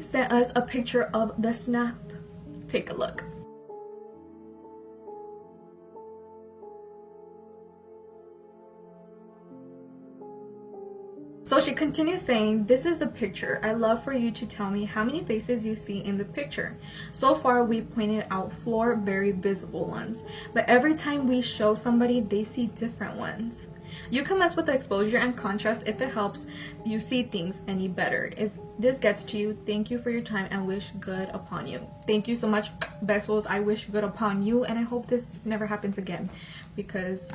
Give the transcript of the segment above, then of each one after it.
lady sent us a picture of the snap. Take a look. So she continues saying, this is the picture. I love for you to tell me how many faces you see in the picture. So far we pointed out 4 very visible ones, but every time we show somebody they see different ones. You can mess with the exposure and contrast if it helps you see things any better. If this gets to you, thank you for your time and wish good upon you. Thank you so much, besos. I wish good upon you, and I hope this never happens again, because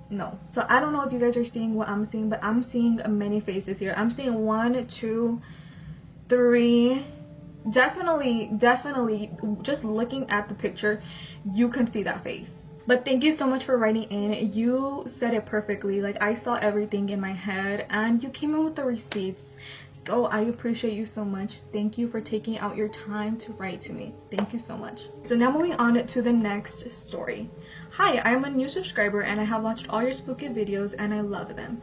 no. So I don't know if you guys are seeing what I'm seeing, but I'm seeing many faces here. I'm seeing 1, 2, 3. Definitely just looking at the picture you can see that face. But thank you so much for writing in. You said it perfectly. Like, I saw everything in my head, and you came in with the receipts, so I appreciate you so much. Thank you for taking out your time to write to me. Thank you so much. So now moving on to the next story. Hi, I'm a new subscriber and I have watched all your spooky videos and I love them.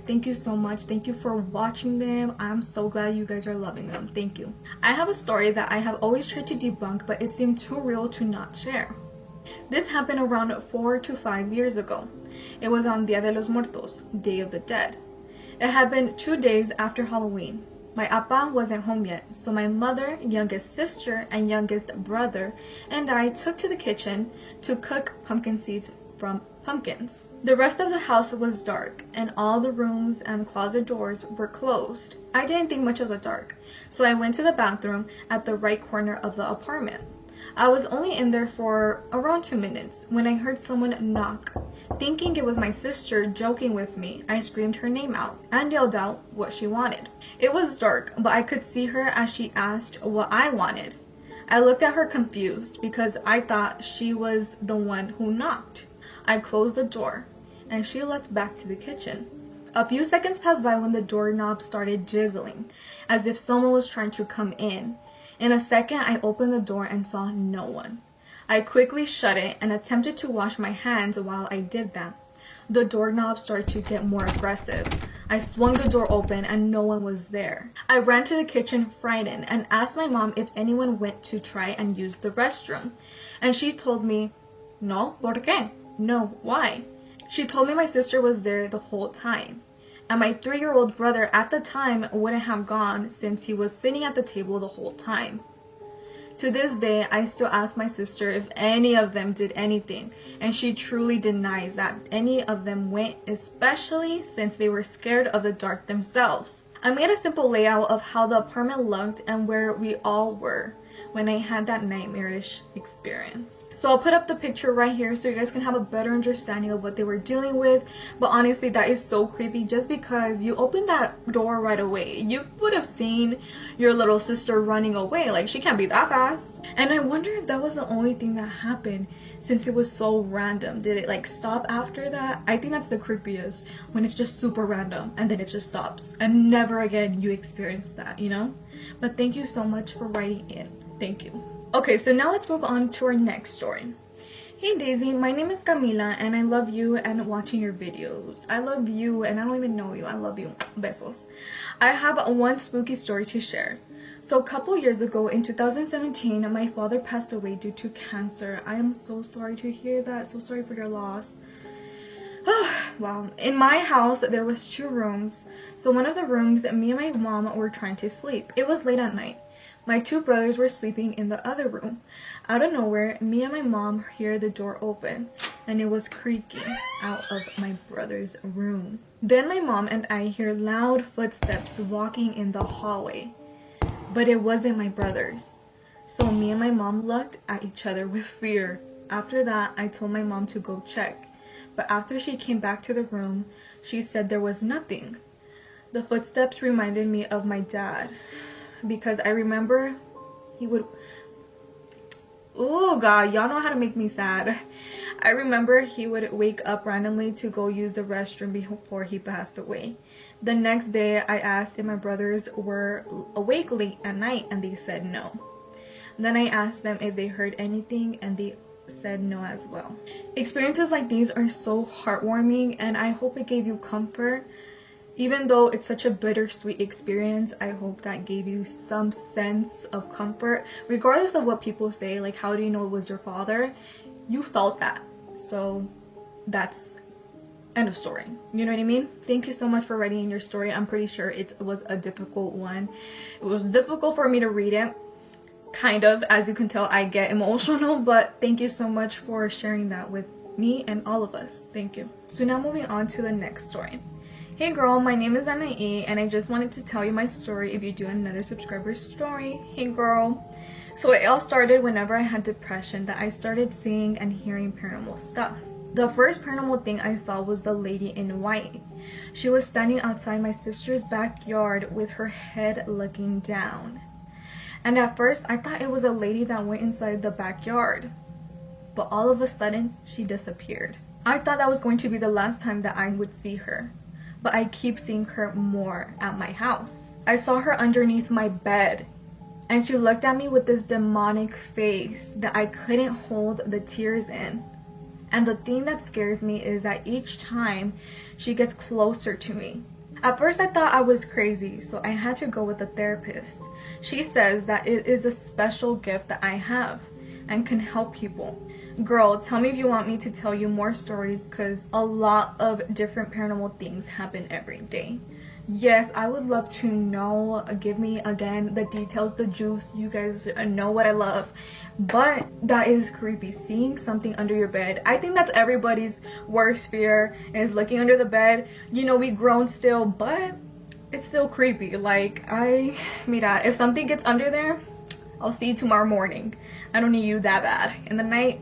Thank you so much. Thank you for watching them. I'm so glad you guys are loving them. Thank you. I have a story that I have always tried to debunk, but it seemed too real to not share. This happened around 4 to 5 years ago. It was on Dia de los Muertos, Day of the Dead. It had been 2 days after Halloween. My appa wasn't home yet, so my mother, youngest sister, and youngest brother and I took to the kitchen to cook pumpkin seeds from pumpkins. The rest of the house was dark, and all the rooms and closet doors were closed. I didn't think much of the dark, so I went to the bathroom at the right corner of the apartment. I was only in there for around 2 minutes when I heard someone knock. Thinking it was my sister joking with me, I screamed her name out and yelled out what she wanted. It was dark, but I could see her as she asked what I wanted. I looked at her confused because I thought she was the one who knocked. I closed the door and she left back to the kitchen. A few seconds passed by when the doorknob started jiggling, as if someone was trying to come in. In a second, I opened the door and saw no one. I quickly shut it and attempted to wash my hands while I did that. The doorknob started to get more aggressive. I swung the door open and no one was there. I ran to the kitchen frightened and asked my mom if anyone went to try and use the restroom. And she told me, no, ¿por qué? No, why? She told me my sister was there the whole time. And my 3-year-old brother at the time wouldn't have gone since he was sitting at the table the whole time. To this day, I still ask my sister if any of them did anything, and she truly denies that any of them went, especially since they were scared of the dark themselves. I made a simple layout of how the apartment looked and where we all were when I had that nightmarish experience. So I'll put up the picture right here so you guys can have a better understanding of what they were dealing with. But honestly, that is so creepy just because you opened that door right away. You would have seen your little sister running away. Like, she can't be that fast. And I wonder if that was the only thing that happened since it was so random. Did it like stop after that? I think that's the creepiest, when it's just super random and then it just stops and never again you experience that, you know? But thank you so much for writing in. Thank you. Okay, so now let's move on to our next story. Hey Daisy, my name is Camila and I love you and watching your videos. I love you and I don't even know you. I love you. Besos. I have one spooky story to share. So a couple years ago in 2017, my father passed away due to cancer. I am so sorry to hear that. So sorry for your loss. Wow. In my house, there was 2 rooms. So one of the rooms, me and my mom were trying to sleep. It was late at night. My 2 brothers were sleeping in the other room. Out of nowhere, me and my mom hear the door open, and it was creaking out of my brother's room. Then my mom and I hear loud footsteps walking in the hallway, but it wasn't my brothers. So me and my mom looked at each other with fear. After that, I told my mom to go check, but after she came back to the room, she said there was nothing. The footsteps reminded me of my dad, because I remember he would, oh god, y'all know how to make me sad. I remember he would wake up randomly to go use the restroom before he passed away. The next day I asked if my brothers were awake late at night and they said no. Then I asked them if they heard anything and they said no as well. Experiences like these are so heartwarming and I hope it gave you comfort. Even though it's such a bittersweet experience, I hope that gave you some sense of comfort. Regardless of what people say, like, how do you know it was your father? You felt that. So that's end of story. You know what I mean? Thank you so much for writing in your story. I'm pretty sure it was a difficult one. It was difficult for me to read it. Kind of. As you can tell, I get emotional, but thank you so much for sharing that with me and all of us. Thank you. So now moving on to the next story. Hey girl, my name is Anae and I just wanted to tell you my story if you do another subscriber's story. Hey girl. So it all started whenever I had depression that I started seeing and hearing paranormal stuff. The first paranormal thing I saw was the lady in white. She was standing outside my sister's backyard with her head looking down. And at first I thought it was a lady that went inside the backyard. But all of a sudden she disappeared. I thought that was going to be the last time that I would see her. But I keep seeing her more at my house. I saw her underneath my bed. And she looked at me with this demonic face that I couldn't hold the tears in. And the thing that scares me is that each time she gets closer to me. At first I thought I was crazy, so I had to go with a therapist. She says that it is a special gift that I have and can help people. Girl, tell me if you want me to tell you more stories, because a lot of different paranormal things happen every day. Yes, I would love to know. Give me again the details, the juice. You guys know what I love. But that is creepy. Seeing something under your bed. I think that's everybody's worst fear, is looking under the bed. You know, we grown still, but it's still creepy. Like, mira, if something gets under there, I'll see you tomorrow morning. I don't need you that bad. In the night,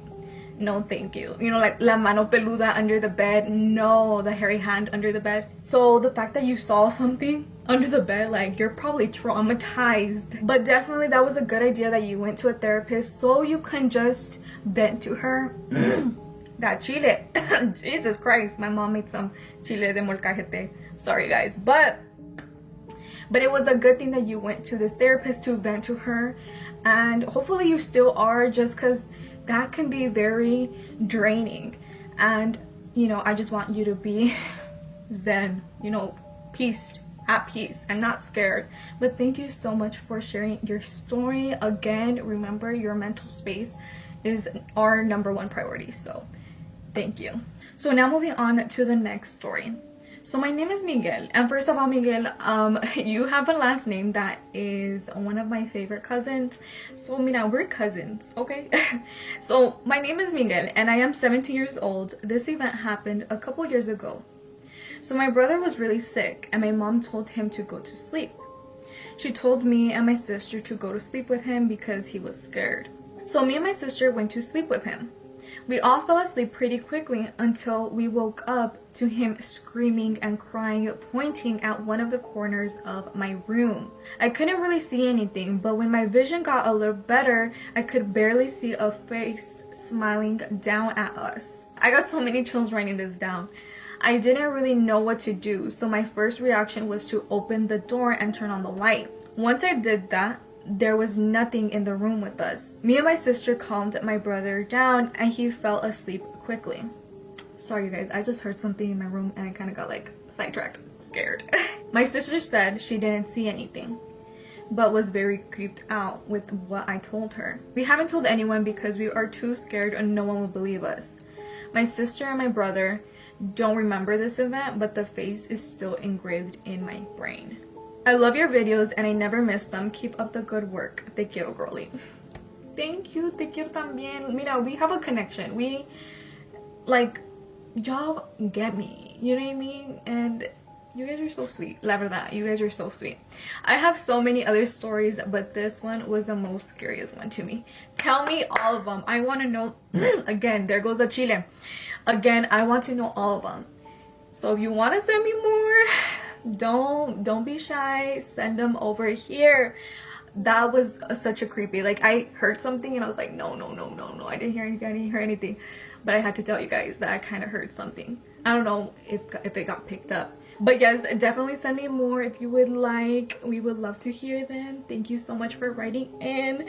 no thank you. You know, like la mano peluda under the bed. No, the hairy hand under the bed. So the fact that you saw something under the bed, like, you're probably traumatized. But definitely that was a good idea that you went to a therapist so you can just vent to her. That chile. Jesus Christ, my mom made some chile de molcajete. Sorry guys, but it was a good thing that you went to this therapist to vent to her, and hopefully you still are, just because that can be very draining. And you know, I just want you to be zen, you know, at peace and not scared. But thank you so much for sharing your story. Again, remember, your mental space is our #1 priority, so thank you. So now moving on to the next story. So my name is Miguel, and first of all, Miguel, you have a last name that is one of my favorite cousins. So mira, we're cousins, okay? So my name is Miguel and I am 17 years old. This event happened a couple years ago. So my brother was really sick and my mom told him to go to sleep. She told me and my sister to go to sleep with him because he was scared. So me and my sister went to sleep with him. We all fell asleep pretty quickly until we woke up to him screaming and crying, pointing at one of the corners of my room. I couldn't really see anything, but when my vision got a little better, I could barely see a face smiling down at us. I got so many chills writing this down. I didn't really know what to do, so my first reaction was to open the door and turn on the light. Once I did that, there was nothing in the room with us. Me and my sister calmed my brother down and he fell asleep quickly. Sorry you guys, I just heard something in my room and I kind of got like sidetracked, scared. My sister said she didn't see anything, but was very creeped out with what I told her. We haven't told anyone because we are too scared and no one will believe us. My sister and my brother don't remember this event, but the face is still engraved in my brain. I love your videos and I never miss them. Keep up the good work. Te quiero, girly. Thank you. Te quiero también. Mira, we have a connection. We, like, y'all get me. You know what I mean? And you guys are so sweet. La verdad, you guys are so sweet. I have so many other stories, but this one was the most scariest one to me. Tell me all of them. I want to know. Again, there goes the chile. Again, I want to know all of them. So if you want to send me more, don't be shy, send them over here. That was such a creepy, like, I heard something and I was like, no, I didn't hear anything, but I had to tell you guys that I kind of heard something. I don't know if it got picked up. But yes, definitely send me more if you would like. We would love to hear them. Thank you so much for writing in.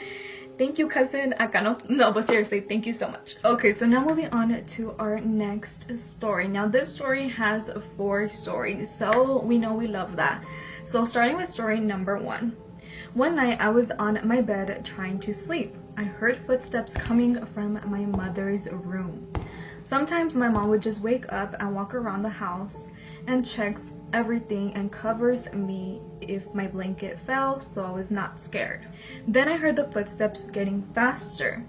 Thank you, cousin Akano. No, but seriously, thank you so much. Okay, so now moving on to our next story. Now this story has 4 stories, so we know we love that. So starting with story number 1. One night I was on my bed trying to sleep. I heard footsteps coming from my mother's room. Sometimes my mom would just wake up and walk around the house and checks everything and covers me if my blanket fell, so I was not scared. Then I heard the footsteps getting faster.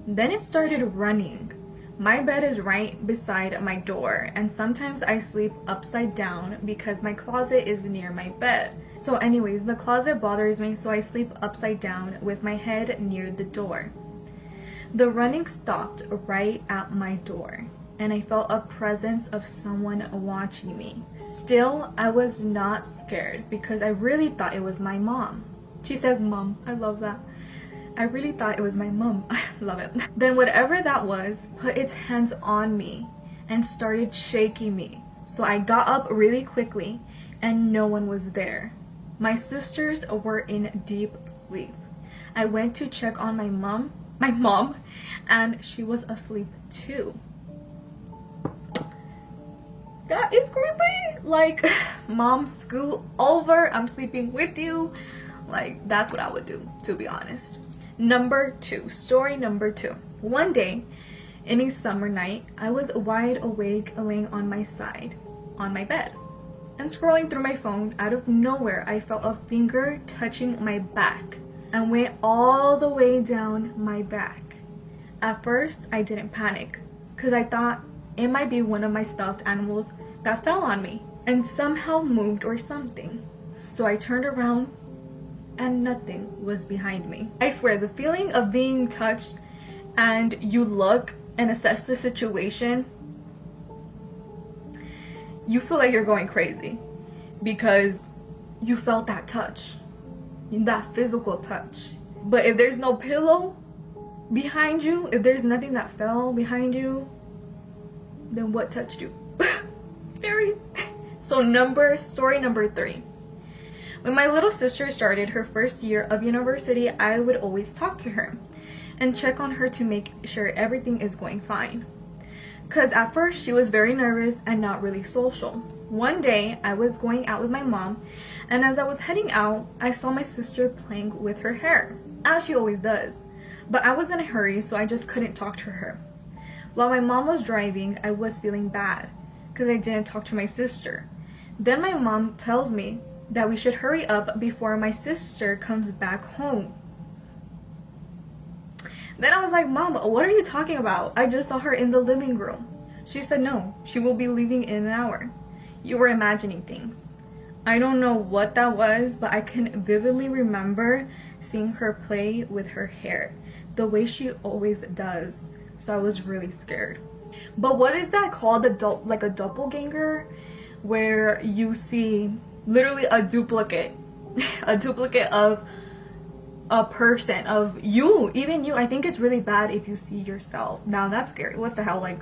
Then it started running. My bed is right beside my door, and sometimes I sleep upside down because my closet is near my bed. So anyways, the closet bothers me, so I sleep upside down with my head near the door. The running stopped right at my door, and I felt a presence of someone watching me. Still, I was not scared because I really thought it was my mom. She says mom. I love that. I really thought it was my mom. I love it. Then whatever that was put its hands on me and started shaking me. So I got up really quickly and no one was there. My sisters were in deep sleep. I went to check on my mom, and she was asleep too. That is creepy. Like, mom, scoot over, I'm sleeping with you. Like, that's what I would do, to be honest. Number 2, story number 2. One day, in a summer night, I was wide awake laying on my side, on my bed, and scrolling through my phone. Out of nowhere, I felt a finger touching my back and went all the way down my back. At first, I didn't panic because I thought it might be one of my stuffed animals that fell on me and somehow moved or something. So I turned around and nothing was behind me. I swear, the feeling of being touched and you look and assess the situation, you feel like you're going crazy because you felt that touch, that physical touch. But if there's no pillow behind you, if there's nothing that fell behind you, then what touched you? Scary. So story number 3. When my little sister started her first year of university, I would always talk to her and check on her to make sure everything is going fine. Because at first she was very nervous and not really social. One day I was going out with my mom, and as I was heading out, I saw my sister playing with her hair, as she always does. But I was in a hurry, so I just couldn't talk to her. While my mom was driving, I was feeling bad because I didn't talk to my sister. Then my mom tells me that we should hurry up before my sister comes back home. Then I was like, Mom, what are you talking about? I just saw her in the living room. She said no, she will be leaving in an hour. You were imagining things. I don't know what that was, but I can vividly remember seeing her play with her hair, the way she always does. So I was really scared. But what is that called? Like a doppelganger, where you see literally a duplicate of a person, of you, even you. I think it's really bad if you see yourself. Now that's scary. What the hell? Like,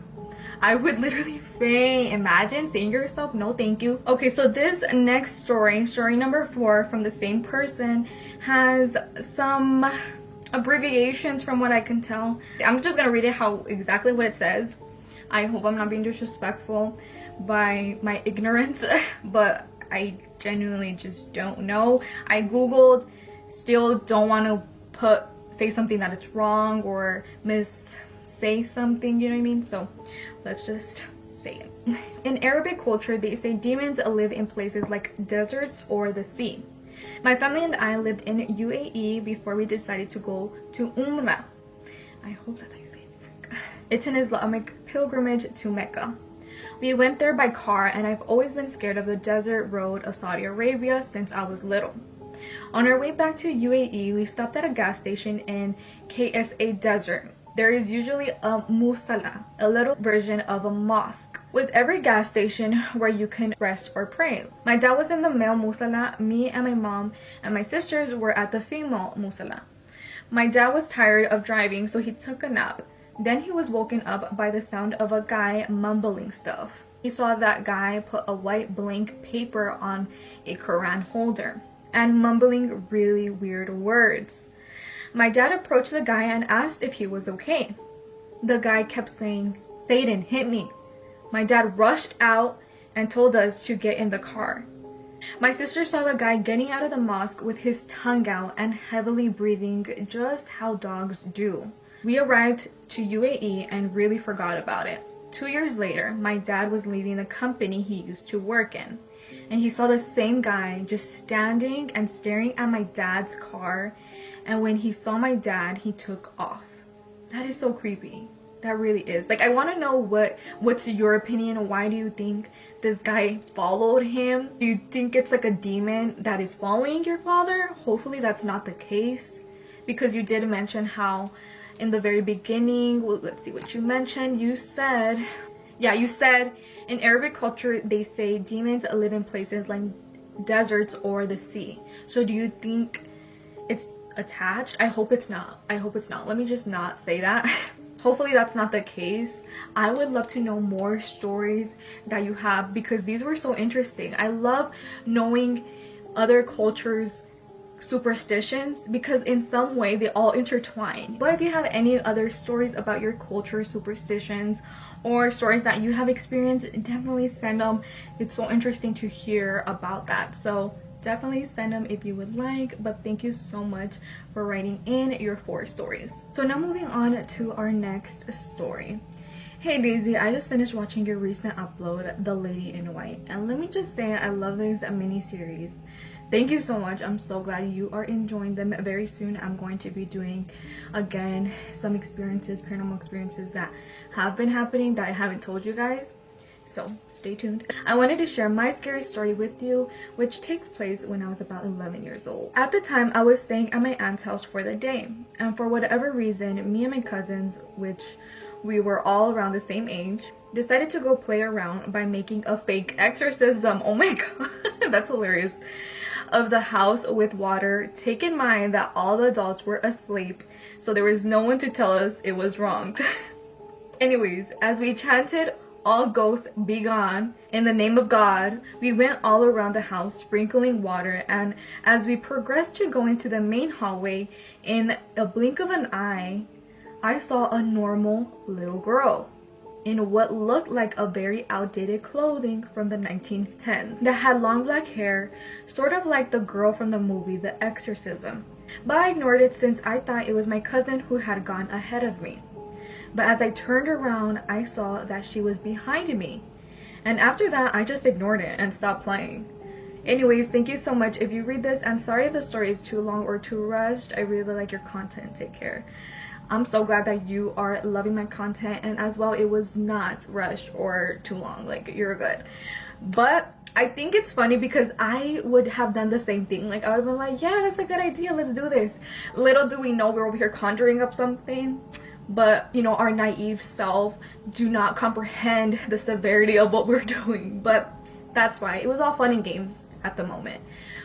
I would literally faint. Imagine seeing yourself. No thank you. Okay, so this next story number 4 from the same person, has some abbreviations from what I can tell. I'm just gonna read it exactly what it says. I hope I'm not being disrespectful by my ignorance, but I genuinely just don't know. I googled, still don't want to say something that it's wrong or say something, you know what I mean? So let's just say it. In Arabic culture, they say demons live in places like deserts or the sea. My family and I lived in UAE before we decided to go to Umrah. I hope that's how you say it. It's an Islamic pilgrimage to Mecca. We went there by car, and I've always been scared of the desert road of Saudi Arabia since I was little. On our way back to UAE, we stopped at a gas station in KSA Desert. There is usually a musalla, a little version of a mosque, with every gas station where you can rest or pray. My dad was in the male musalla, me and my mom and my sisters were at the female musalla. My dad was tired of driving, so he took a nap. Then he was woken up by the sound of a guy mumbling stuff. He saw that guy put a white blank paper on a Quran holder and mumbling really weird words. My dad approached the guy and asked if he was okay. The guy kept saying, "Satan, hit me." My dad rushed out and told us to get in the car. My sister saw the guy getting out of the mosque with his tongue out and heavily breathing, just how dogs do. We arrived to UAE and really forgot about it. 2 years later, my dad was leaving the company he used to work in, and he saw the same guy just standing and staring at my dad's car, and when he saw my dad, he took off. That is so creepy. That really is. Like, I want to know what's your opinion. Why do you think this guy followed him? Do you think it's like a demon that is following your father? Hopefully that's not the case, because you did mention how in the very beginning, well, let's see what you mentioned. You said in Arabic culture they say demons live in places like deserts or the sea. So do you think it's attached? I hope it's not. Let me just not say that. Hopefully that's not the case. I would love to know more stories that you have, because these were so interesting. I love knowing other cultures' superstitions, because in some way they all intertwine. But if you have any other stories about your culture, superstitions, or stories that you have experienced, definitely send them. It's so interesting to hear about that. So definitely send them if you would like. But thank you so much for writing in your 4 stories. So now moving on to our next story. Hey Daisy, I just finished watching your recent upload, The Lady in White, and let me just say I love these mini series. Thank you so much. I'm so glad you are enjoying them. Very soon I'm going to be doing again some experiences, paranormal experiences that have been happening that I haven't told you guys. So stay tuned. I wanted to share my scary story with you, which takes place when I was about 11 years old. At the time, I was staying at my aunt's house for the day, and for whatever reason, me and my cousins, which we were all around the same age, decided to go play around by making a fake exorcism. Oh my god, that's hilarious. Of the house with water. Take in mind that all the adults were asleep, so there was no one to tell us it was wrong. Anyways, as we chanted, "All ghosts be gone," in the name of God, we went all around the house sprinkling water, and as we progressed to go into the main hallway, in a blink of an eye, I saw a normal little girl in what looked like a very outdated clothing from the 1910s that had long black hair, sort of like the girl from the movie The Exorcism. But I ignored it since I thought it was my cousin who had gone ahead of me. But as I turned around, I saw that she was behind me. And after that, I just ignored it and stopped playing. Anyways, thank you so much if you read this, and sorry if the story is too long or too rushed. I really like your content. Take care. I'm so glad that you are loving my content, and as well, it was not rushed or too long. Like, you're good. But I think it's funny because I would have done the same thing. Like, I would have been like, yeah, that's a good idea, let's do this. Little do we know we're over here conjuring up something. But you know, our naive self do not comprehend the severity of what we're doing. But that's why it was all fun and games at the moment.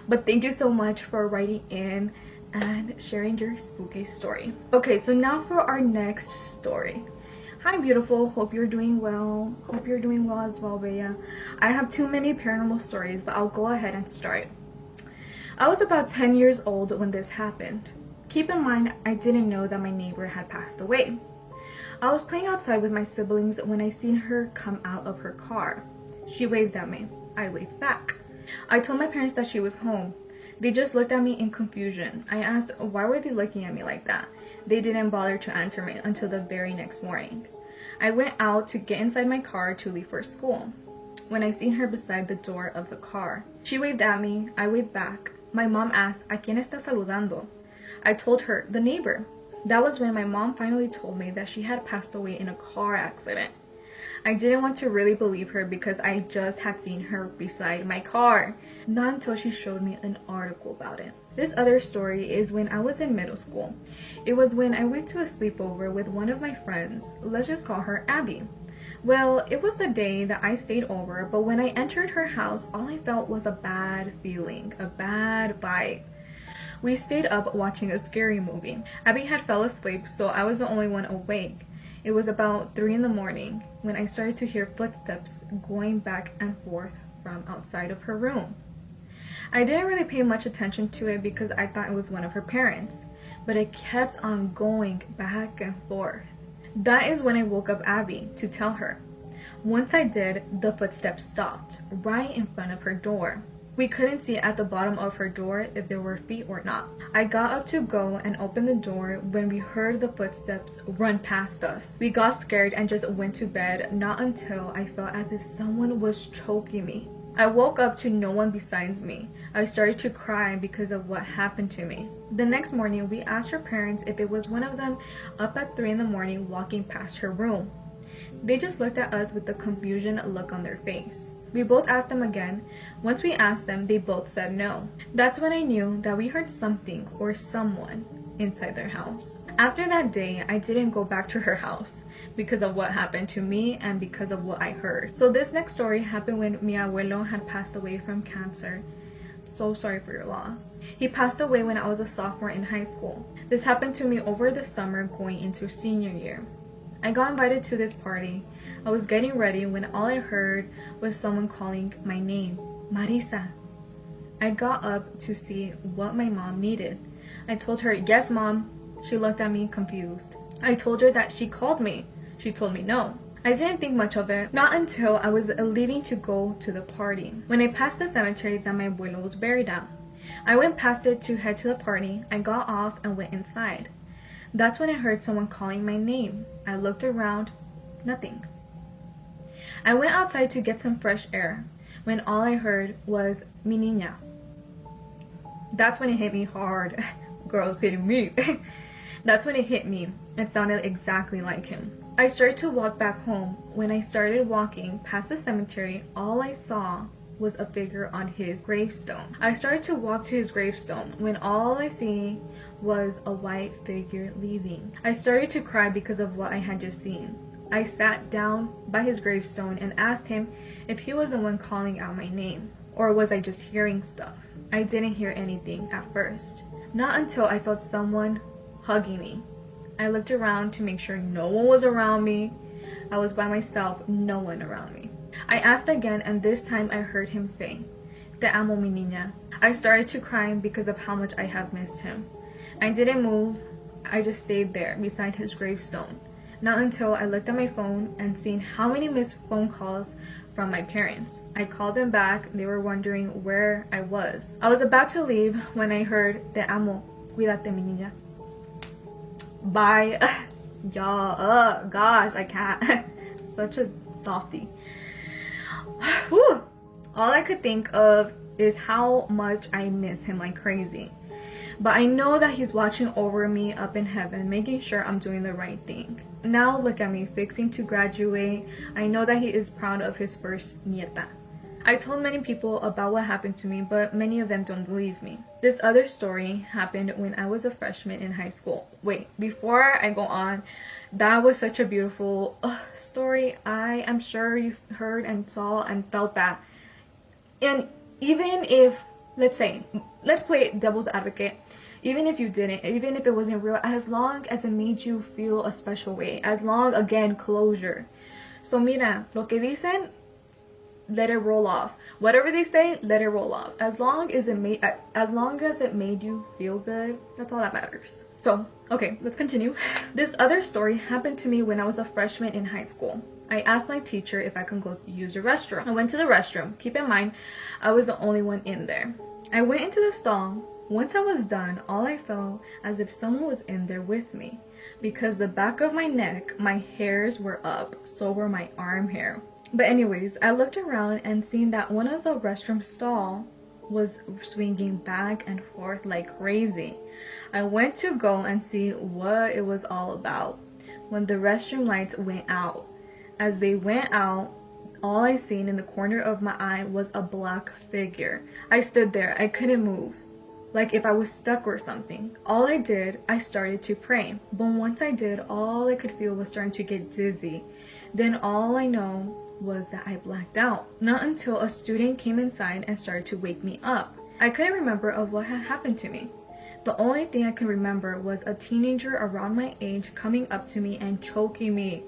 But thank you so much for writing in and sharing your spooky story. Okay, so now for our next story. Hi beautiful, hope you're doing well. Hope you're doing well as well, Bea. I have too many paranormal stories, but I'll go ahead and start. I was about 10 years old when this happened. Keep in mind, I didn't know that my neighbor had passed away. I was playing outside with my siblings when I seen her come out of her car. She waved at me. I waved back. I told my parents that she was home. They just looked at me in confusion. I asked why were they looking at me like that. They didn't bother to answer me until the very next morning. I went out to get inside my car to leave for school when I seen her beside the door of the car. She waved at me. I waved back. My mom asked, "¿A quién está saludando?" I told her, "The neighbor." That was when my mom finally told me that she had passed away in a car accident. I didn't want to really believe her because I just had seen her beside my car. Not until she showed me an article about it. This other story is when I was in middle school. It was when I went to a sleepover with one of my friends. Let's just call her Abby. Well, it was the day that I stayed over, but when I entered her house, all I felt was a bad feeling, a bad vibe. We stayed up watching a scary movie. Abby had fell asleep, so I was the only one awake. It was about 3 in the morning when I started to hear footsteps going back and forth from outside of her room. I didn't really pay much attention to it because I thought it was one of her parents, but it kept on going back and forth. That is when I woke up Abby to tell her. Once I did, the footsteps stopped right in front of her door. We couldn't see at the bottom of her door if there were feet or not. I got up to go and open the door when we heard the footsteps run past us. We got scared and just went to bed, not until I felt as if someone was choking me. I woke up to no one besides me. I started to cry because of what happened to me. The next morning, we asked her parents if it was one of them up at 3 in the morning walking past her room. They just looked at us with a confusion look on their face. We both asked them again. Once we asked them, they both said no. That's when I knew that we heard something or someone inside their house. After that day, I didn't go back to her house because of what happened to me and because of what I heard. So this next story happened when mi abuelo had passed away from cancer. So sorry for your loss. He passed away when I was a sophomore in high school. This happened to me over the summer going into senior year. I got invited to this party. I was getting ready when all I heard was someone calling my name, Marisa. I got up to see what my mom needed. I told her, "Yes, Mom." She looked at me confused. I told her that she called me. She told me no. I didn't think much of it, not until I was leaving to go to the party. When I passed the cemetery that my abuelo was buried at, I went past it to head to the party. I got off and went inside. That's when I heard someone calling my name. I looked around, nothing. I went outside to get some fresh air when all I heard was mi niña. That's when it hit me hard. Girls hitting me. That's when it hit me. It sounded exactly like him. I started to walk back home. When I started walking past the cemetery, all I saw was a figure on his gravestone. I started to walk to his gravestone when all I see was a white figure leaving. I started to cry because of what I had just seen. I sat down by his gravestone and asked him if he was the one calling out my name, or was I just hearing stuff? I didn't hear anything at first. Not until I felt someone hugging me. I looked around to make sure no one was around me. I was by myself, no one around me. I asked again, and this time I heard him say, "Te amo, mi niña." I started to cry because of how much I have missed him. I didn't move. I just stayed there beside his gravestone. Not until I looked at my phone and seen how many missed phone calls from my parents. I called them back. They were wondering where I was. I was about to leave when I heard, "Te amo, cuídate, mi niña." Bye. Y'all, gosh, I can't. Such a softie. Whew. All I could think of is how much I miss him like crazy. But I know that he's watching over me up in heaven, making sure I'm doing the right thing. Now look at me, fixing to graduate. I know that he is proud of his first nieta. I told many people about what happened to me, but many of them don't believe me. This other story happened when I was a freshman in high school. Wait, before I go on, that was such a beautiful story. I am sure you've heard and saw and felt that. And even if, let's play devil's advocate. Even if you didn't, even if it wasn't real, as long as it made you feel a special way, as long, again, closure. So mira, lo que dicen, let it roll off. Whatever they say, let it roll off. As long as it made you feel good, that's all that matters. So, okay, let's continue. This other story happened to me when I was a freshman in high school. I asked my teacher if I could go use the restroom. I went to the restroom. Keep in mind, I was the only one in there. I went into the stall. Once I was done, all I felt as if someone was in there with me, because the back of my neck, my hairs were up, so were my arm hair. But anyways, I looked around and seen that one of the restroom stall was swinging back and forth like crazy. I went to go and see what it was all about when the restroom lights went out. As they went out, all I seen in the corner of my eye was a black figure. I stood there. I couldn't move, like if I was stuck or something. All I did, I started to pray. But once I did, all I could feel was starting to get dizzy. Then all I know was that I blacked out. Not until a student came inside and started to wake me up. I couldn't remember of what had happened to me. The only thing I can remember was a teenager around my age coming up to me and choking me.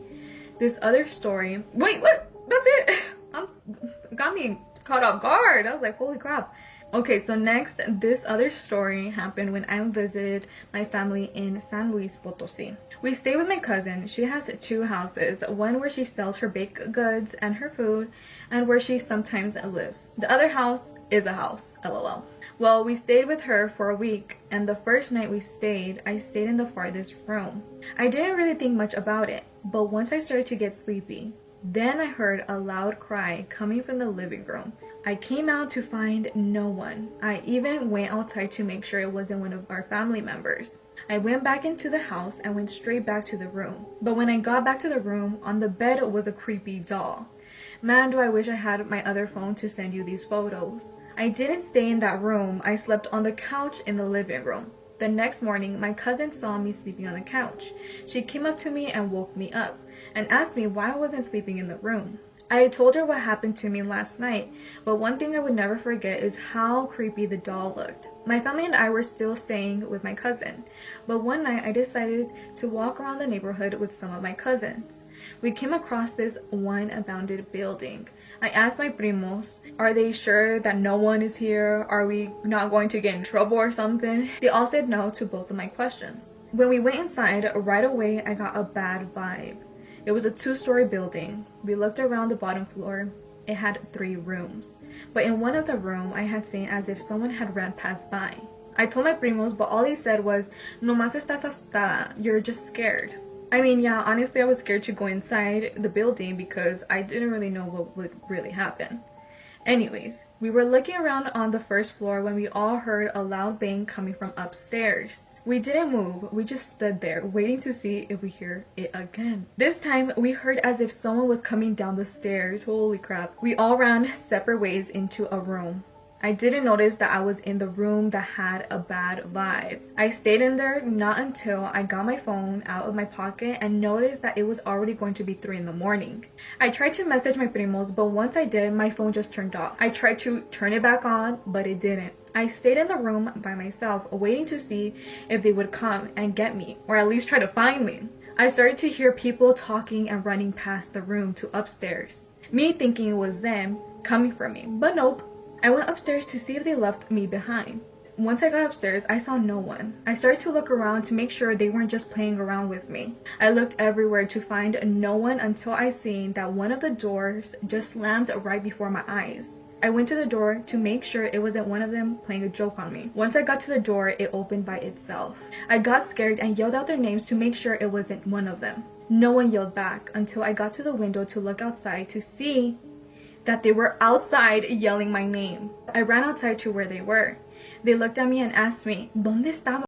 This other story... Wait, what? That's it? Got me caught off guard. I was like, holy crap. Okay, so next, this other story happened when I visited my family in San Luis Potosi. We stayed with my cousin. She has 2 houses, one where she sells her baked goods and her food, and where she sometimes lives. The other house is a house, lol. Well, we stayed with her for a week, and the first night we stayed, I stayed in the farthest room. I didn't really think much about it, but once I started to get sleepy, then I heard a loud cry coming from the living room. I came out to find no one. I even went outside to make sure it wasn't one of our family members. I went back into the house and went straight back to the room. But when I got back to the room, on the bed was a creepy doll. Man, do I wish I had my other phone to send you these photos. I didn't stay in that room. I slept on the couch in the living room. The next morning, my cousin saw me sleeping on the couch. She came up to me and woke me up and asked me why I wasn't sleeping in the room. I told her what happened to me last night, but one thing I would never forget is how creepy the doll looked. My family and I were still staying with my cousin, but one night I decided to walk around the neighborhood with some of my cousins. We came across this one abandoned building. I asked my primos, are they sure that no one is here? Are we not going to get in trouble or something? They all said no to both of my questions. When we went inside, right away I got a bad vibe. It was a 2-story building. We looked around the bottom floor. It had 3 rooms. But in one of the rooms, I had seen as if someone had ran past by. I told my primos, but all they said was, "Nomás estás asustada. You're just scared." I mean, yeah, honestly, I was scared to go inside the building because I didn't really know what would really happen. Anyways, we were looking around on the first floor when we all heard a loud bang coming from upstairs. We didn't move, we just stood there waiting to see if we hear it again. This time, we heard as if someone was coming down the stairs. Holy crap. We all ran separate ways into a room. I didn't notice that I was in the room that had a bad vibe. I stayed in there not until I got my phone out of my pocket and noticed that it was already going to be 3 in the morning. I tried to message my primos, but once I did, my phone just turned off. I tried to turn it back on, but it didn't. I stayed in the room by myself, waiting to see if they would come and get me, or at least try to find me. I started to hear people talking and running past the room to upstairs. Me thinking it was them coming for me, but nope. I went upstairs to see if they left me behind. Once I got upstairs, I saw no one. I started to look around to make sure they weren't just playing around with me. I looked everywhere to find no one until I seen that one of the doors just slammed right before my eyes. I went to the door to make sure it wasn't one of them playing a joke on me. Once I got to the door, it opened by itself. I got scared and yelled out their names to make sure it wasn't one of them. No one yelled back until I got to the window to look outside to see that they were outside yelling my name. I ran outside to where they were. They looked at me and asked me, "¿Dónde estaba?"